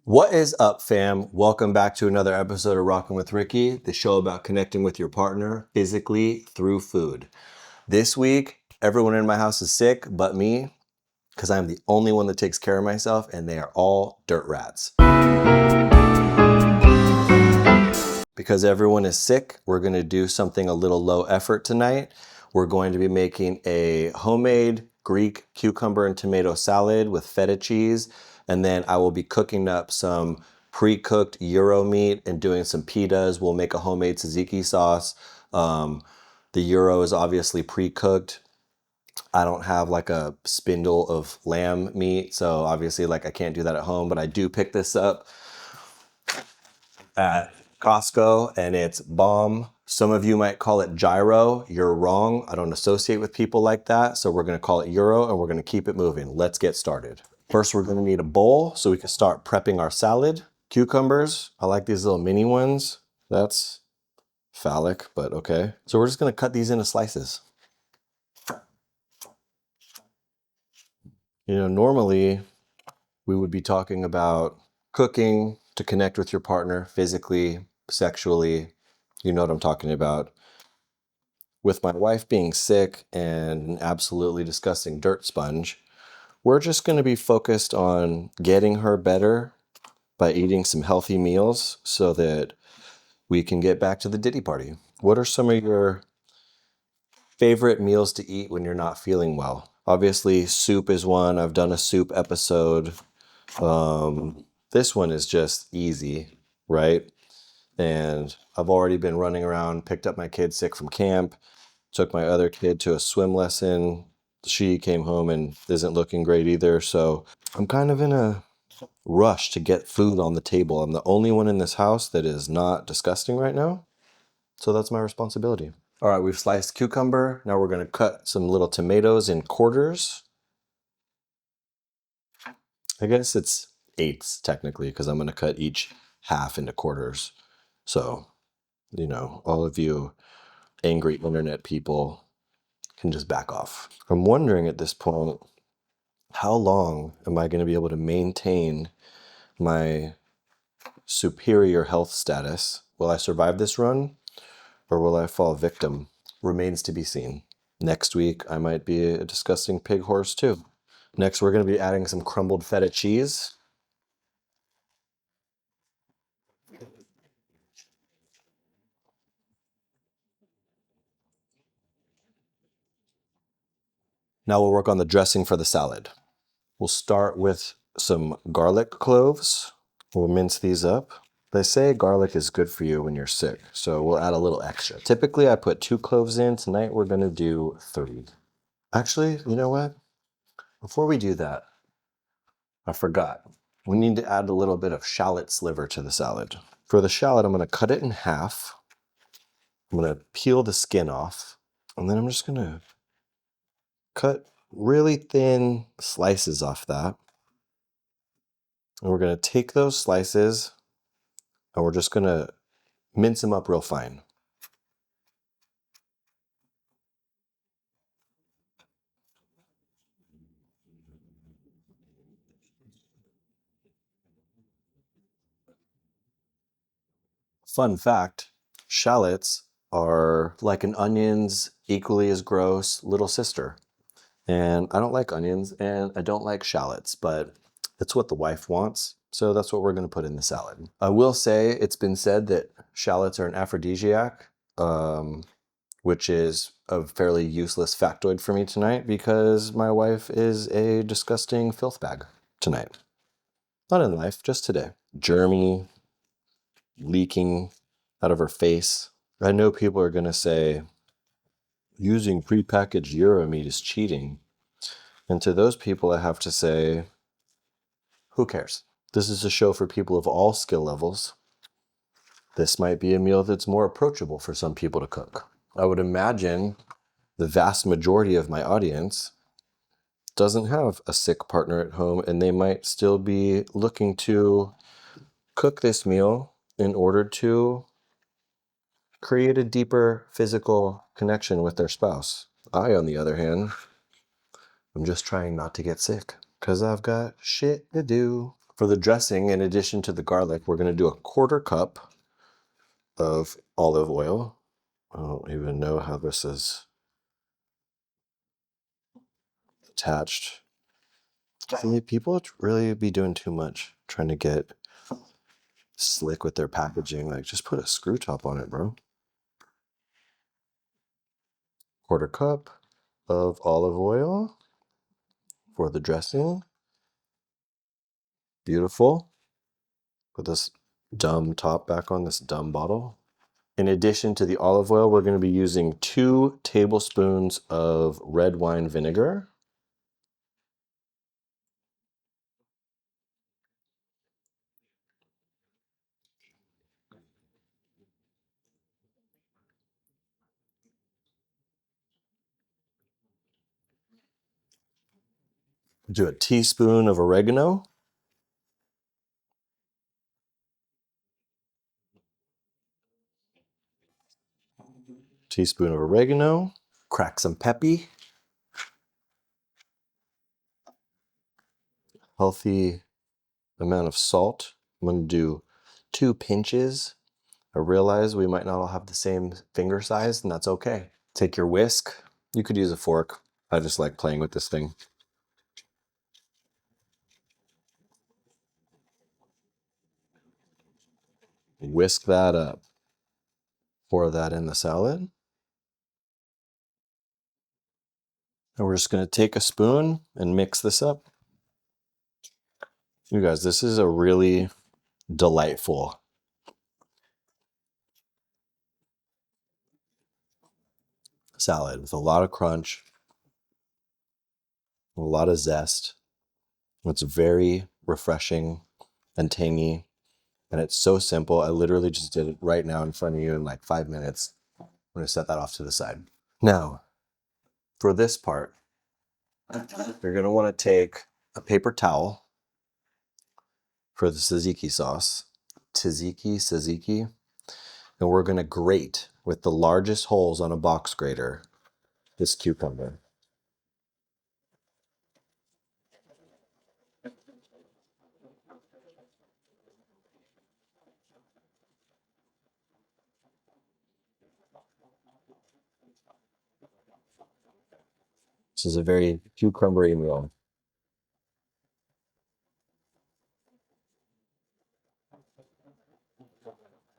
What is up, fam? Welcome back to another episode of Rockin' with Ricky, the show about connecting with your partner physically through food. This week, everyone in my house is sick but me, because I'm the only one that takes care of myself, and they are all dirt rats. Because everyone is sick, we're going to do something a little low effort tonight. We're going to be making a homemade Greek cucumber and tomato salad with feta cheese. And then I will be cooking up some pre-cooked gyro meat and doing some pitas. We'll make a homemade tzatziki sauce. The gyro is obviously pre-cooked. I don't have like a spindle of lamb meat, so obviously I can't do that at home, but I do pick this up at Costco and it's bomb. Some of you might call it gyro. You're wrong. I don't associate with people like that. So we're going to call it gyro and we're going to keep it moving. Let's get started. First, we're going to need a bowl so we can start prepping our salad. Cucumbers. I like these little mini ones. That's phallic, but okay. So we're just going to cut these into slices. Normally we would be talking about cooking to connect with your partner physically, sexually. You know what I'm talking about. With my wife being sick and an absolutely disgusting dirt sponge, we're just going to be focused on getting her better by eating some healthy meals so that we can get back to the Diddy party. What are some of your favorite meals to eat when you're not feeling well? Obviously, soup is one. I've done a soup episode. This one is just easy, right? And I've already been running around, picked up my kid sick from camp, took my other kid to a swim lesson. She came home and isn't looking great either. So I'm kind of in a rush to get food on the table. I'm the only one in this house that is not disgusting right now. So that's my responsibility. All right, we've sliced cucumber. Now we're going to cut some little tomatoes in quarters. I guess it's eighths technically, because I'm going to cut each half into quarters. So, all of you angry internet people can just back off. I'm wondering at this point, how long am I going to be able to maintain my superior health status? Will I survive this run or will I fall victim? Remains to be seen. Next week, I might be a disgusting pig horse too. Next, we're going to be adding some crumbled feta cheese. Now we'll work on the dressing for the salad. We'll start with some garlic cloves. We'll mince these up. They say garlic is good for you when you're sick, so we'll add a little extra. Typically, I put 2 cloves in. Tonight, we're going to do 3. Actually, you know what? Before we do that, I forgot. We need to add a little bit of shallot sliver to the salad. For the shallot, I'm going to cut it in half. I'm going to peel the skin off, and then I'm just going to cut really thin slices off that. And we're going to take those slices and we're just going to mince them up real fine. Fun fact, shallots are like an onion's equally as gross little sister. And I don't like onions and I don't like shallots, but it's what the wife wants. So that's what we're going to put in the salad. I will say it's been said that shallots are an aphrodisiac, which is a fairly useless factoid for me tonight because my wife is a disgusting filth bag tonight. Not in life, just today. Germy, leaking out of her face. I know people are going to say, using prepackaged gyro meat is cheating. And to those people, I have to say, who cares? This is a show for people of all skill levels. This might be a meal that's more approachable for some people to cook. I would imagine the vast majority of my audience doesn't have a sick partner at home, and they might still be looking to cook this meal in order to create a deeper physical connection with their spouse. I, on the other hand, I'm just trying not to get sick because I've got shit to do. For the dressing, in addition to the garlic, we're going to do a 1/4 cup of olive oil. I don't even know how this is attached. See, people really be doing too much, trying to get slick with their packaging. Like, just put a screw top on it, bro. 1/4 cup of olive oil for the dressing. Beautiful. Put this dumb top back on, this dumb bottle. In addition to the olive oil, we're going to be using 2 tablespoons of red wine vinegar. Do a teaspoon of oregano. Teaspoon of oregano. Crack some peppy. Healthy amount of salt. I'm going to do 2 pinches. I realize we might not all have the same finger size, and that's okay. Take your whisk. You could use a fork. I just like playing with this thing. Whisk that up. Pour that in the salad. And we're just going to take a spoon and mix this up. You guys, this is a really delightful salad with a lot of crunch, a lot of zest. It's very refreshing and tangy, and it's so simple. I literally just did it right now in front of you in like 5 minutes. I'm going to set that off to the side. Now, for this part, you're going to want to take a paper towel for the tzatziki sauce. Tzatziki. And we're going to grate with the largest holes on a box grater this cucumber. This is a very cucumbery meal.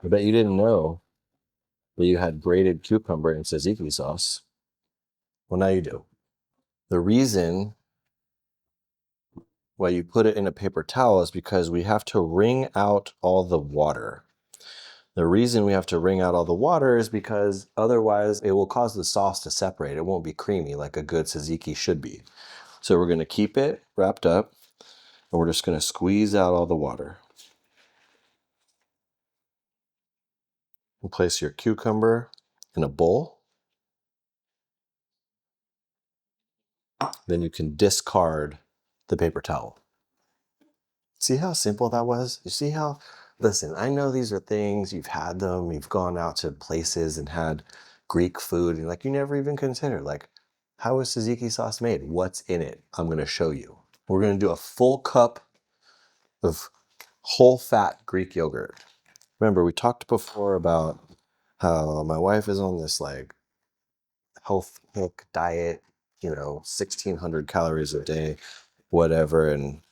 I bet you didn't know that you had grated cucumber in tzatziki sauce. Well, now you do. The reason why you put it in a paper towel is because we have to wring out all the water. The reason we have to wring out all the water is because otherwise it will cause the sauce to separate. It won't be creamy like a good tzatziki should be. So we're going to keep it wrapped up, and we're just going to squeeze out all the water. We'll place your cucumber in a bowl. Then you can discard the paper towel. See how simple that was? You see how, listen, I know these are things, you've had them, you've gone out to places and had Greek food, and like you never even considered, like, how is tzatziki sauce made? What's in it? I'm gonna show you. We're gonna do a full cup of whole fat Greek yogurt. Remember, we talked before about how my wife is on this like health hick diet, 1,600 calories a day, whatever, and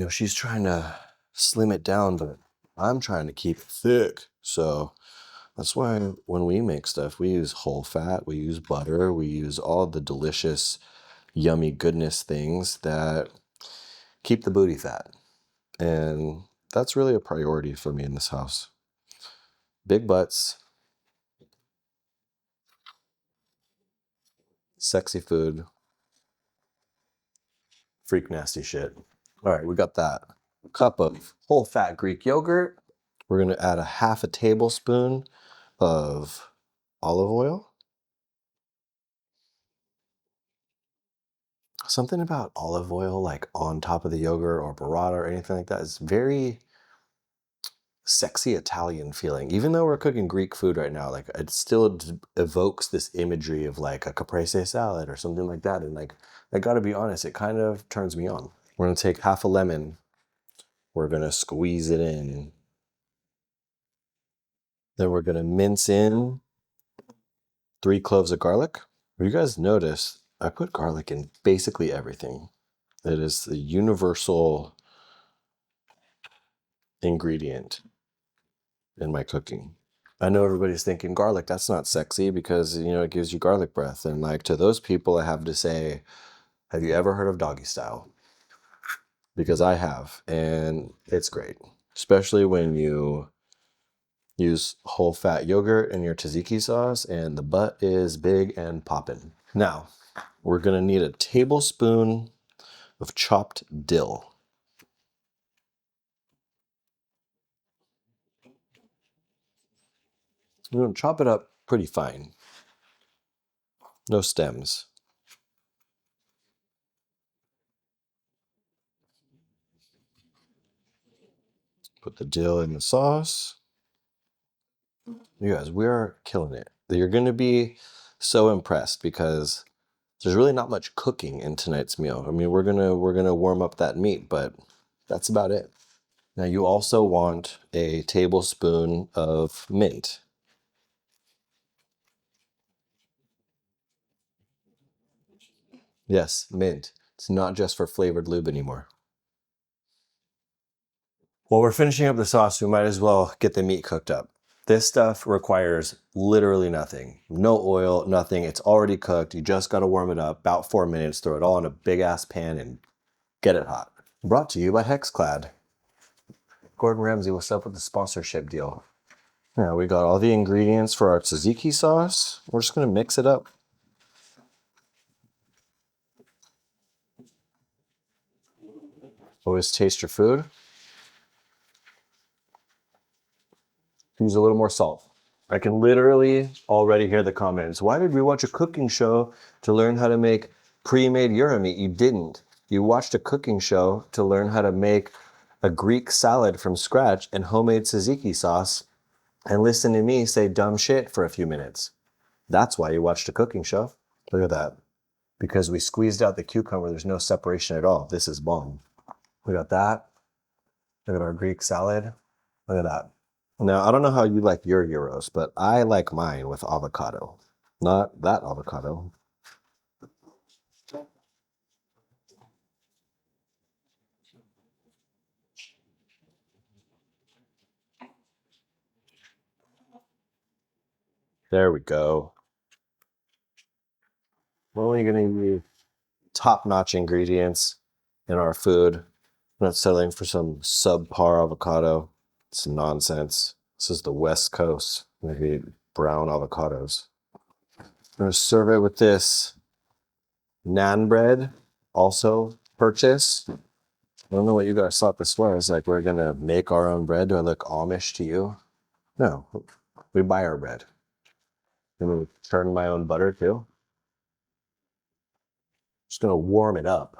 she's trying to slim it down, but I'm trying to keep it thick. So that's why when we make stuff, we use whole fat, we use butter, we use all the delicious, yummy goodness things that keep the booty fat. And that's really a priority for me in this house. Big butts, sexy food, freak nasty shit. All right, we got that cup of whole fat Greek yogurt. We're going to add a 1/2 tablespoon of olive oil. Something about olive oil, like on top of the yogurt or burrata or anything like that, is very sexy Italian feeling. Even though we're cooking Greek food right now, like it still evokes this imagery of like a caprese salad or something like that. And like, I gotta be honest, it kind of turns me on. We're gonna take half a lemon. We're gonna squeeze it in. Then we're gonna mince in 3 cloves of garlic. You guys notice I put garlic in basically everything. It is the universal ingredient in my cooking. I know everybody's thinking garlic, that's not sexy because, you know, it gives you garlic breath. And like to those people, I have to say, have you ever heard of doggy style? Because I have, and it's great, especially when you use whole fat yogurt in your tzatziki sauce and the butt is big and poppin'. Now, we're gonna need a tablespoon of chopped dill. We're gonna chop it up pretty fine. No stems. Put the dill in the sauce. You guys, we are killing it. You're going to be so impressed because there's really not much cooking in tonight's meal. I mean, we're gonna warm up that meat, but that's about it. Now you also want a tablespoon of mint. Yes, mint. It's not just for flavored lube anymore. While we're finishing up the sauce, we might as well get the meat cooked up. This stuff requires literally nothing. No oil, nothing. It's already cooked. You just got to warm it up about 4 minutes, throw it all in a big ass pan and get it hot. Brought to you by Hexclad. Gordon Ramsay, what's up with the sponsorship deal? Now we got all the ingredients for our tzatziki sauce. We're just going to mix it up. Always taste your food. Use a little more salt. I can literally already hear the comments. Why did we watch a cooking show to learn how to make pre-made gyro meat? You didn't. You watched a cooking show to learn how to make a Greek salad from scratch and homemade tzatziki sauce and listen to me say dumb shit for a few minutes. That's why you watched a cooking show. Look at that. Because we squeezed out the cucumber, there's no separation at all. This is bomb. We got that. Look at our Greek salad. Look at that. Now, I don't know how you like your gyros, but I like mine with avocado. Not that avocado. There we go. We're only going to use top-notch ingredients in our food. We're not settling for some subpar avocado. It's nonsense. This is the West Coast. Maybe brown avocados. I'm going to serve it with this naan bread, also purchased. I don't know what you guys thought this was. Like, we're going to make our own bread. Do I look Amish to you? No, we buy our bread. I'm going to churn my own butter too. Just going to warm it up.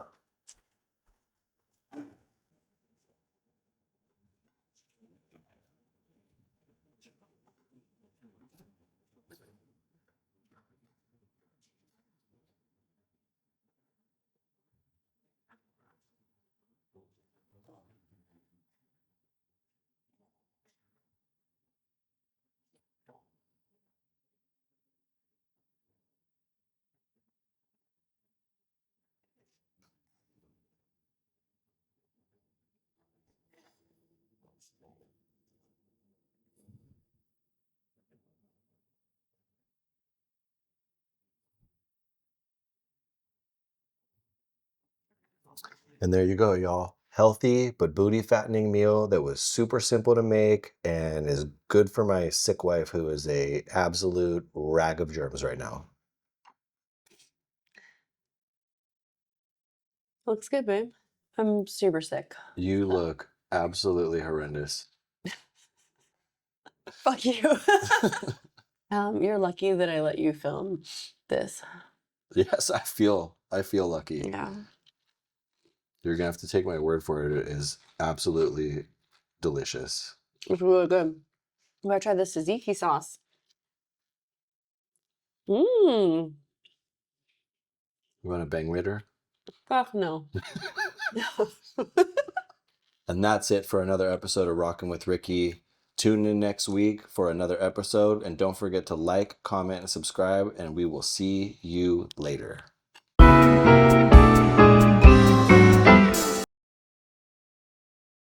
And there you go, y'all. Healthy but booty fattening meal that was super simple to make and is good for my sick wife who is a absolute rag of germs right now. Looks good, babe. I'm super sick. You look absolutely horrendous. Fuck you. You're lucky that I let you film this. Yes, I feel lucky. Yeah. You're gonna have to take my word for it. It is absolutely delicious. It's really good. I'm gonna try the tzatziki sauce. Mmm. You want to bang later? Fuck no. And that's it for another episode of Rockin' with Ricky. Tune in next week for another episode. And don't forget to like, comment, and subscribe. And we will see you later.